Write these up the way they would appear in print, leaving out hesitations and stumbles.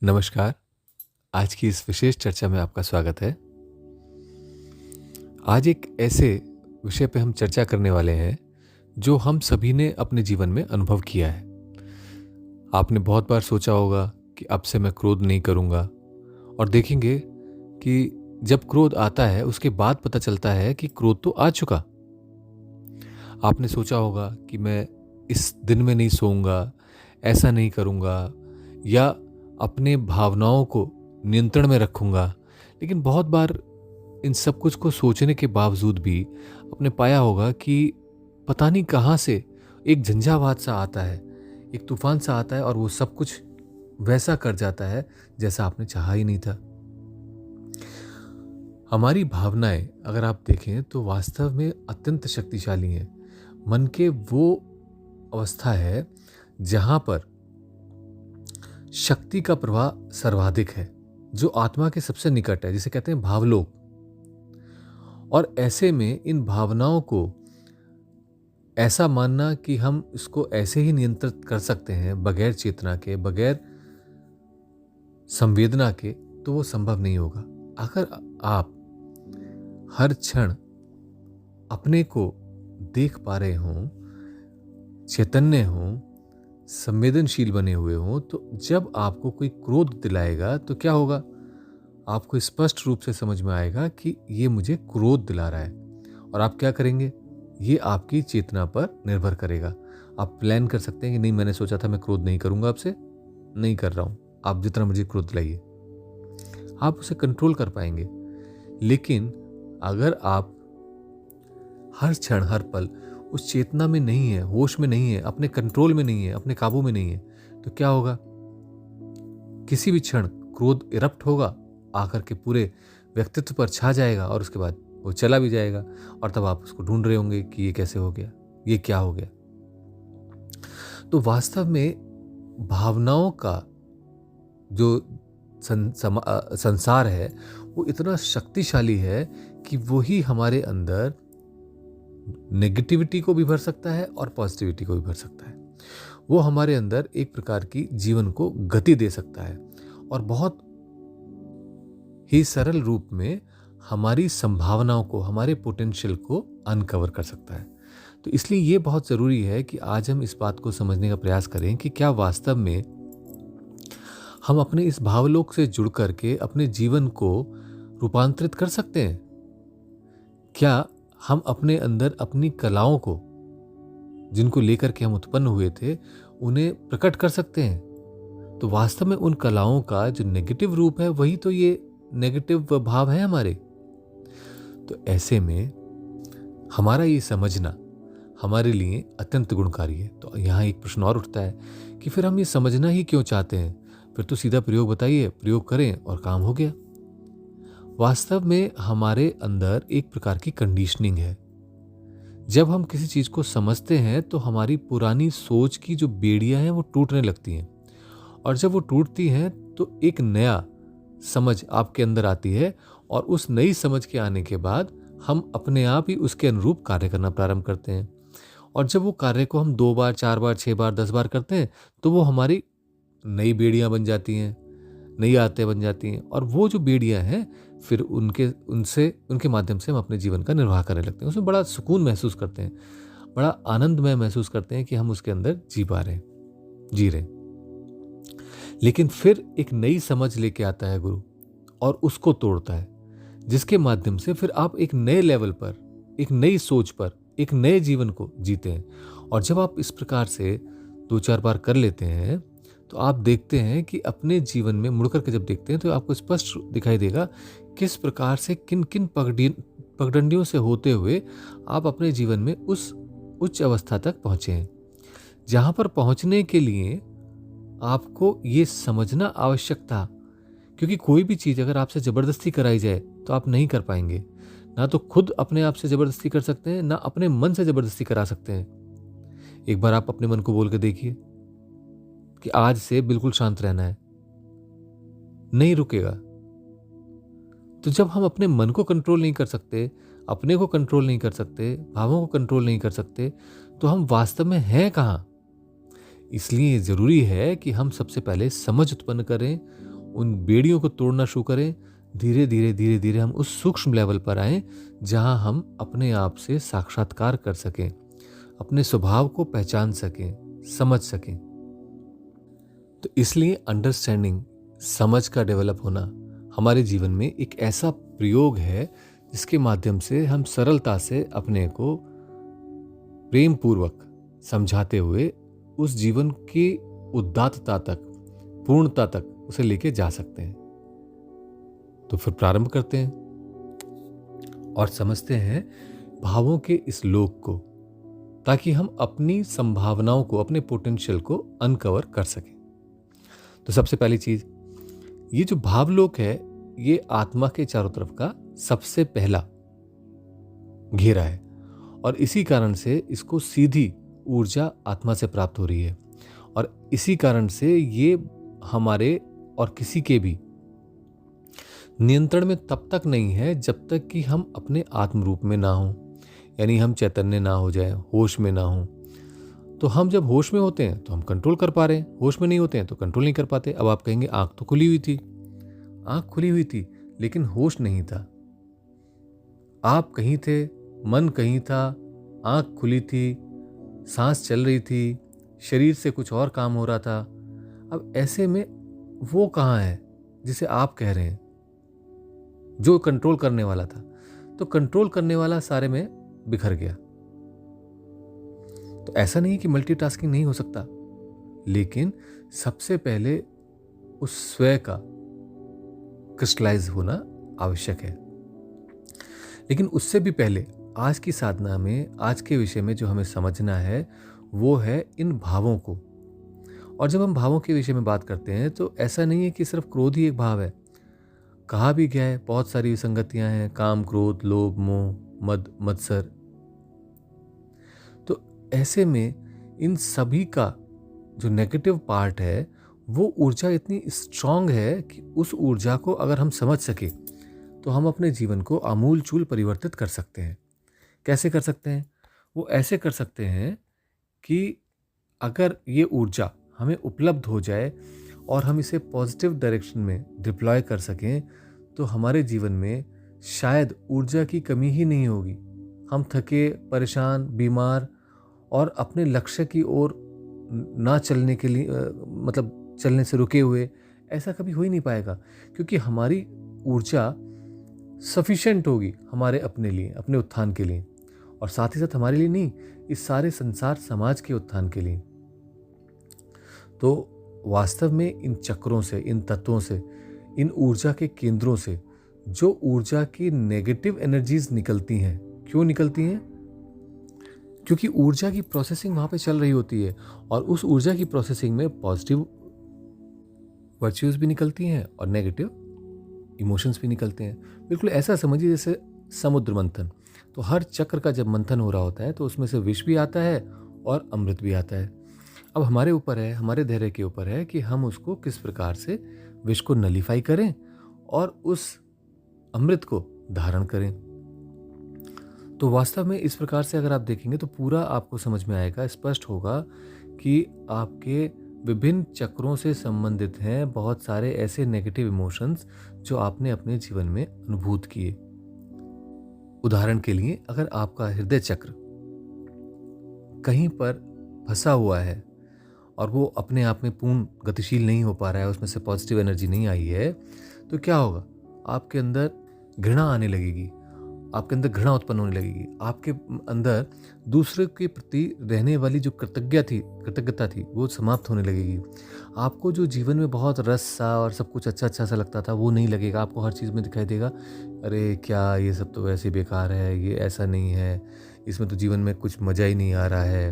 नमस्कार। आज की इस विशेष चर्चा में आपका स्वागत है। आज एक ऐसे विषय पे हम चर्चा करने वाले हैं जो हम सभी ने अपने जीवन में अनुभव किया है। आपने बहुत बार सोचा होगा कि अब से मैं क्रोध नहीं करूँगा, और देखेंगे कि जब क्रोध आता है उसके बाद पता चलता है कि क्रोध तो आ चुका। आपने सोचा होगा कि मैं इस दिन में नहीं सोऊंगा, ऐसा नहीं करूँगा, या अपने भावनाओं को नियंत्रण में रखूँगा। लेकिन बहुत बार इन सब कुछ को सोचने के बावजूद भी आपने पाया होगा कि पता नहीं कहाँ से एक झंझावात सा आता है, एक तूफान सा आता है, और वो सब कुछ वैसा कर जाता है जैसा आपने चाहा ही नहीं था। हमारी भावनाएं अगर आप देखें तो वास्तव में अत्यंत शक्तिशाली हैं। मन के वो अवस्था है जहां पर शक्ति का प्रवाह सर्वाधिक है, जो आत्मा के सबसे निकट है, जिसे कहते हैं भावलोक। और ऐसे में इन भावनाओं को ऐसा मानना कि हम इसको ऐसे ही नियंत्रित कर सकते हैं बगैर चेतना के, बगैर संवेदना के, तो वो संभव नहीं होगा। अगर आप हर क्षण अपने को देख पा रहे हों, चैतन्य हों, संवेदनशील बने हुए हों, तो जब आपको कोई क्रोध दिलाएगा तो क्या होगा? आपको स्पष्ट रूप से समझ में आएगा कि ये मुझे क्रोध दिला रहा है, और आप क्या करेंगे? ये आपकी चेतना पर निर्भर करेगा। आप प्लान कर सकते हैं कि नहीं, मैंने सोचा था मैं क्रोध नहीं करूंगा, आपसे नहीं कर रहा हूं, आप जितना मुझे क्रोध दिलाइए, आप उसे कंट्रोल कर पाएंगे। लेकिन अगर आप हर क्षण हर पल उस चेतना में नहीं है, होश में नहीं है, अपने कंट्रोल में नहीं है, अपने काबू में नहीं है, तो क्या होगा? किसी भी क्षण क्रोध इरप्ट होगा, आकर के पूरे व्यक्तित्व पर छा जाएगा, और उसके बाद वो चला भी जाएगा, और तब आप उसको ढूंढ रहे होंगे कि ये कैसे हो गया, ये क्या हो गया। तो वास्तव में भावनाओं का जो संसार है वो इतना शक्तिशाली है कि वही हमारे अंदर नेगेटिविटी को भी भर सकता है और पॉजिटिविटी को भी भर सकता है। वो हमारे अंदर एक प्रकार की जीवन को गति दे सकता है, और बहुत ही सरल रूप में हमारी संभावनाओं को, हमारे पोटेंशियल को अनकवर कर सकता है। तो इसलिए ये बहुत ज़रूरी है कि आज हम इस बात को समझने का प्रयास करें कि क्या वास्तव में हम अपने इस भावलोक से जुड़ करके अपने जीवन को रूपांतरित कर सकते हैं। क्या हम अपने अंदर अपनी कलाओं को, जिनको लेकर के हम उत्पन्न हुए थे, उन्हें प्रकट कर सकते हैं? तो वास्तव में उन कलाओं का जो नेगेटिव रूप है, वही तो ये नेगेटिव भाव है हमारे। तो ऐसे में हमारा ये समझना हमारे लिए अत्यंत गुणकारी है। तो यहाँ एक प्रश्न और उठता है कि फिर हम ये समझना ही क्यों चाहते हैं? फिर तो सीधा प्रयोग बताइए, प्रयोग करें और काम हो गया। वास्तव में हमारे अंदर एक प्रकार की कंडीशनिंग है। जब हम किसी चीज को समझते हैं तो हमारी पुरानी सोच की जो बेड़ियां हैं वो टूटने लगती हैं, और जब वो टूटती हैं तो एक नया समझ आपके अंदर आती है, और उस नई समझ के आने के बाद हम अपने आप ही उसके अनुरूप कार्य करना प्रारंभ करते हैं। और जब वो कार्य को हम 2 बार, 4 बार, 6 बार, 10 बार करते हैं, तो वो हमारी नई बेड़ियां बन जाती हैं, नई आदतें बन जाती हैं, और वो जो बेड़ियां हैं फिर उनके माध्यम से हम अपने जीवन का निर्वाह करने लगते हैं। उसमें बड़ा सुकून महसूस करते हैं, बड़ा आनंदमय महसूस करते हैं कि हम उसके अंदर जी रहे हैं। लेकिन फिर एक नई समझ लेके आता है गुरु, और उसको तोड़ता है, जिसके माध्यम से फिर आप एक नए लेवल पर, एक नई सोच पर, एक नए जीवन को जीते हैं। और जब आप इस प्रकार से 2-4 बार कर लेते हैं, तो आप देखते हैं कि अपने जीवन में मुड़कर के जब देखते हैं तो आपको स्पष्ट दिखाई देगा किस प्रकार से, किन किन पगडंडियों से होते हुए आप अपने जीवन में उस उच्च अवस्था तक पहुंचे हैं, जहां पर पहुंचने के लिए आपको ये समझना आवश्यक था। क्योंकि कोई भी चीज अगर आपसे जबरदस्ती कराई जाए तो आप नहीं कर पाएंगे। ना तो खुद अपने आप से जबरदस्ती कर सकते हैं, ना अपने मन से जबरदस्ती करा सकते हैं। एक बार आप अपने मन को बोल के देखिए कि आज से बिल्कुल शांत रहना है, नहीं रुकेगा। तो जब हम अपने मन को कंट्रोल नहीं कर सकते, अपने को कंट्रोल नहीं कर सकते, भावों को कंट्रोल नहीं कर सकते, तो हम वास्तव में हैं कहाँ? इसलिए जरूरी है कि हम सबसे पहले समझ उत्पन्न करें, उन बेड़ियों को तोड़ना शुरू करें, धीरे धीरे धीरे धीरे हम उस सूक्ष्म लेवल पर आएं जहां हम अपने आप से साक्षात्कार कर सकें, अपने स्वभाव को पहचान सकें, समझ सकें। तो इसलिए अंडरस्टैंडिंग, समझ का डेवलप होना हमारे जीवन में एक ऐसा प्रयोग है जिसके माध्यम से हम सरलता से अपने को प्रेम पूर्वक समझाते हुए उस जीवन की उदात्तता तक, पूर्णता तक उसे लेके जा सकते हैं। तो फिर प्रारंभ करते हैं और समझते हैं भावों के इस लोक को, ताकि हम अपनी संभावनाओं को, अपने पोटेंशियल को अनकवर कर सकें। तो सबसे पहली चीज, ये जो भावलोक है ये आत्मा के चारों तरफ का सबसे पहला घेरा है और इसी कारण से इसको सीधी ऊर्जा आत्मा से प्राप्त हो रही है और इसी कारण से ये हमारे और किसी के भी नियंत्रण में तब तक नहीं है जब तक कि हम अपने आत्म रूप में ना हों, यानी हम चैतन्य ना हो जाएं, होश में ना हों। तो हम जब होश में होते हैं तो हम कंट्रोल कर पा रहे हैं, होश में नहीं होते हैं तो कंट्रोल नहीं कर पाते। अब आप कहेंगे आंख तो खुली हुई थी, आंख खुली हुई थी लेकिन होश नहीं था। आप कहीं थे, मन कहीं था, आंख खुली थी, सांस चल रही थी, शरीर से कुछ और काम हो रहा था। अब ऐसे में वो कहाँ है जिसे आप कह रहे हैं, जो कंट्रोल करने वाला था? तो कंट्रोल करने वाला सारे में बिखर गया। तो ऐसा नहीं कि मल्टीटास्किंग नहीं हो सकता, लेकिन सबसे पहले उस स्वयं का क्रिस्टलाइज होना आवश्यक है। लेकिन उससे भी पहले आज की साधना में, आज के विषय में जो हमें समझना है वो है इन भावों को। और जब हम भावों के विषय में बात करते हैं तो ऐसा नहीं है कि सिर्फ क्रोध ही एक भाव है। कहा भी गया है बहुत सारी विसंगतियां हैं, काम, क्रोध, लोभ, मोह, मद, मत्सर। तो ऐसे में इन सभी का जो नेगेटिव पार्ट है वो ऊर्जा इतनी स्ट्रांग है कि उस ऊर्जा को अगर हम समझ सके तो हम अपने जीवन को आमूल चूल परिवर्तित कर सकते हैं। कैसे कर सकते हैं? वो ऐसे कर सकते हैं कि अगर ये ऊर्जा हमें उपलब्ध हो जाए और हम इसे पॉजिटिव डायरेक्शन में डिप्लॉय कर सकें तो हमारे जीवन में शायद ऊर्जा की कमी ही नहीं होगी। हम थके, परेशान, बीमार और अपने लक्ष्य की ओर ना चलने के लिए मतलब चलने से रुके हुए, ऐसा कभी हो ही नहीं पाएगा, क्योंकि हमारी ऊर्जा सफिशिएंट होगी हमारे अपने लिए, अपने उत्थान के लिए, और साथ ही साथ हमारे लिए नहीं, इस सारे संसार समाज के उत्थान के लिए। तो वास्तव में इन चक्रों से, इन तत्वों से, इन ऊर्जा के केंद्रों से जो ऊर्जा की नेगेटिव एनर्जीज निकलती हैं, क्यों निकलती हैं? क्योंकि ऊर्जा की प्रोसेसिंग वहां पे चल रही होती है और उस ऊर्जा की प्रोसेसिंग में पॉजिटिव वर्च्यूज भी निकलती हैं और नेगेटिव इमोशंस भी निकलते हैं। बिल्कुल ऐसा समझिए जैसे समुद्र मंथन। तो हर चक्र का जब मंथन हो रहा होता है तो उसमें से विष भी आता है और अमृत भी आता है। अब हमारे ऊपर है, हमारे धैर्य के ऊपर है कि हम उसको किस प्रकार से विष को नलीफाई करें और उस अमृत को धारण करें। तो वास्तव में इस प्रकार से अगर आप देखेंगे तो पूरा आपको समझ में आएगा, स्पष्ट होगा कि आपके विभिन्न चक्रों से संबंधित हैं बहुत सारे ऐसे नेगेटिव इमोशंस जो आपने अपने जीवन में अनुभूत किए। उदाहरण के लिए, अगर आपका हृदय चक्र कहीं पर फंसा हुआ है और वो अपने आप में पूर्ण गतिशील नहीं हो पा रहा है, उसमें से पॉजिटिव एनर्जी नहीं आई है, तो क्या होगा? आपके अंदर घृणा आने लगेगी, आपके अंदर घृणा उत्पन्न होने लगेगी, आपके अंदर दूसरे के प्रति रहने वाली जो कृतज्ञता थी वो समाप्त होने लगेगी। आपको जो जीवन में बहुत रस सा और सब कुछ अच्छा अच्छा सा लगता था वो नहीं लगेगा। आपको हर चीज़ में दिखाई देगा, अरे क्या ये सब तो वैसे बेकार है, ये ऐसा नहीं है, इसमें तो जीवन में कुछ मज़ा ही नहीं आ रहा है।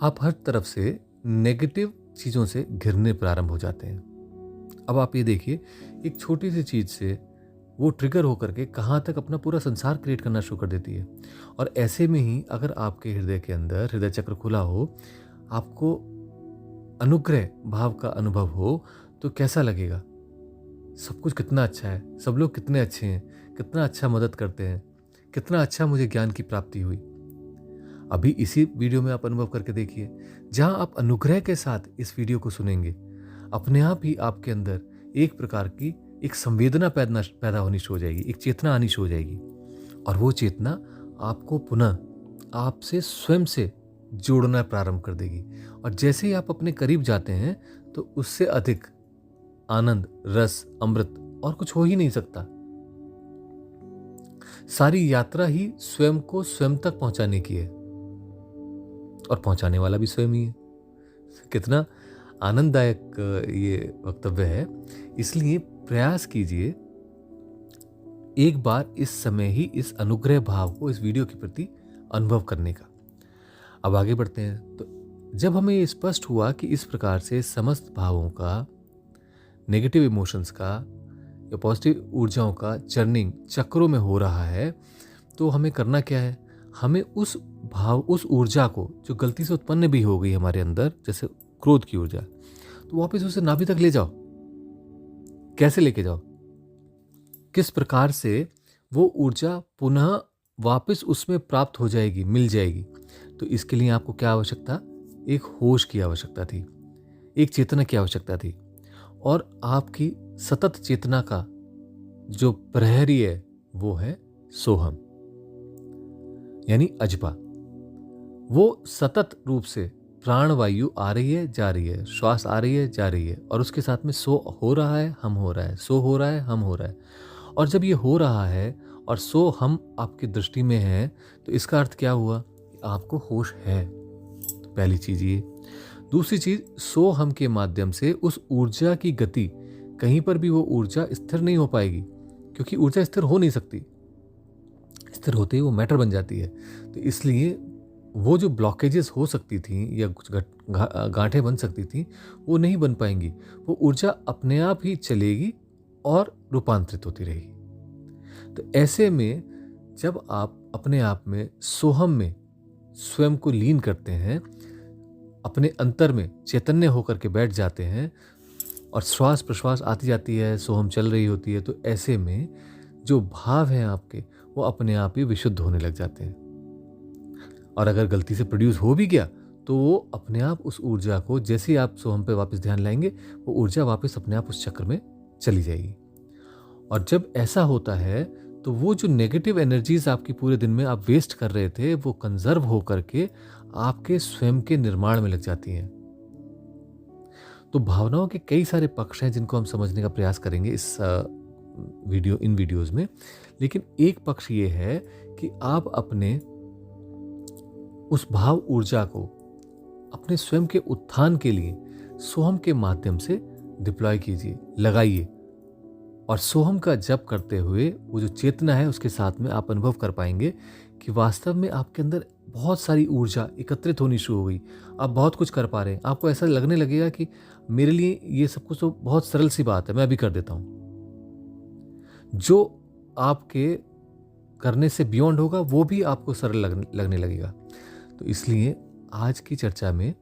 आप हर तरफ से नेगेटिव चीज़ों से घिरने प्रारंभ हो जाते हैं। अब आप ये देखिए, एक छोटी सी चीज़ से वो ट्रिगर होकर के कहाँ तक अपना पूरा संसार क्रिएट करना शुरू कर देती है। और ऐसे में ही अगर आपके हृदय के अंदर हृदय चक्र खुला हो, आपको अनुग्रह भाव का अनुभव हो, तो कैसा लगेगा? सब कुछ कितना अच्छा है, सब लोग कितने अच्छे हैं, कितना अच्छा मदद करते हैं, कितना अच्छा मुझे ज्ञान की प्राप्ति हुई। अभी इसी वीडियो में आप अनुभव करके देखिए, जहां आप अनुग्रह के साथ इस वीडियो को सुनेंगे, अपने आप ही आपके अंदर एक प्रकार की एक संवेदना पैदा होनी शुरू हो जाएगी, एक चेतना आनी शुरू हो जाएगी। और वो चेतना आपको पुनः आपसे स्वयं से जोड़ना प्रारंभ कर देगी। और जैसे ही आप अपने करीब जाते हैं तो उससे अधिक आनंद, रस, अमृत और कुछ हो ही नहीं सकता। सारी यात्रा ही स्वयं को स्वयं तक पहुंचाने की है और पहुंचाने वाला भी स्वयं ही है। कितना आनंददायक ये वक्तव्य है। इसलिए प्रयास कीजिए एक बार इस समय ही इस अनुग्रह भाव को इस वीडियो के प्रति अनुभव करने का। अब आगे बढ़ते हैं। तो जब हमें ये स्पष्ट हुआ कि इस प्रकार से समस्त भावों का, नेगेटिव इमोशंस का या पॉजिटिव ऊर्जाओं का चर्निंग चक्रों में हो रहा है, तो हमें करना क्या है? हमें उस ऊर्जा को जो गलती से उत्पन्न भी हो गई हमारे अंदर, जैसे क्रोध की ऊर्जा, तो वापस उसे नाभि तक ले जाओ। कैसे लेके जाओ? किस प्रकार से वो ऊर्जा पुनः वापस उसमें प्राप्त हो जाएगी, मिल जाएगी? तो इसके लिए आपको क्या आवश्यकता? एक होश की आवश्यकता थी, एक चेतना की आवश्यकता थी। और आपकी सतत चेतना का जो प्रहरी है वो है सोहम, यानी अजपा। वो सतत रूप से प्राण वायु आ रही है, जा रही है, श्वास आ रही है, जा रही है, और उसके साथ में सो हो रहा है, हम हो रहा है, सो हो रहा है, हम हो रहा है। और जब ये हो रहा है और सो हम आपकी दृष्टि में है, तो इसका अर्थ क्या हुआ? आपको होश है। तो पहली चीज ये। दूसरी चीज, सो हम के माध्यम से उस ऊर्जा की गति, कहीं पर भी वो ऊर्जा स्थिर नहीं हो पाएगी, क्योंकि ऊर्जा स्थिर हो नहीं सकती। स्थिर होते ही वो मैटर बन जाती है। तो इसलिए वो जो ब्लॉकेजेस हो सकती थी या कुछ गांठें बन सकती थी, वो नहीं बन पाएंगी। वो ऊर्जा अपने आप ही चलेगी और रूपांतरित होती रहेगी। तो ऐसे में जब आप अपने आप में सोहम में स्वयं को लीन करते हैं, अपने अंतर में चैतन्य होकर के बैठ जाते हैं और श्वास प्रश्वास आती जाती है, सोहम चल रही होती है, तो ऐसे में जो भाव हैं आपके, वो अपने आप ही विशुद्ध होने लग जाते हैं। और अगर गलती से प्रोड्यूस हो भी गया तो वो अपने आप उस ऊर्जा को, जैसे ही आप सोहम पे वापस ध्यान लाएंगे, वो ऊर्जा वापस अपने आप उस चक्र में चली जाएगी। और जब ऐसा होता है तो वो जो नेगेटिव एनर्जीज आपकी पूरे दिन में आप वेस्ट कर रहे थे, वो कंजर्व होकर के आपके स्वयं के निर्माण में लग जाती हैं। तो भावनाओं के कई सारे पक्ष हैं जिनको हम समझने का प्रयास करेंगे इन वीडियोस में। लेकिन एक पक्ष ये है कि आप अपने उस भाव ऊर्जा को अपने स्वयं के उत्थान के लिए सोहम के माध्यम से डिप्लॉय कीजिए, लगाइए। और सोहम का जप करते हुए वो जो चेतना है उसके साथ में आप अनुभव कर पाएंगे कि वास्तव में आपके अंदर बहुत सारी ऊर्जा एकत्रित होनी शुरू हो गई। आप बहुत कुछ कर पा रहे हैं। आपको ऐसा लगने लगेगा कि मेरे लिए ये सब कुछ तो बहुत सरल सी बात है, मैं अभी कर देता हूँ। जो आपके करने से बियॉन्ड होगा वो भी आपको सरल लगने लगेगा। तो इसलिए आज की चर्चा में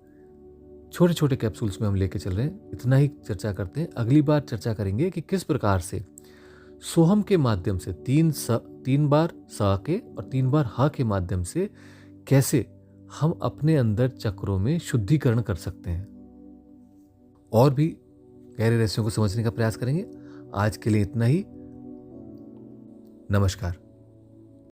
छोटे छोटे कैप्सूल्स में हम लेके चल रहे हैं, इतना ही चर्चा करते हैं। अगली बार चर्चा करेंगे कि किस प्रकार से सोहम के माध्यम से 3 बार सा के और 3 बार हा के माध्यम से कैसे हम अपने अंदर चक्रों में शुद्धिकरण कर सकते हैं। और भी गहरे रहस्यों को समझने का प्रयास करेंगे। आज के लिए इतना ही। नमस्कार।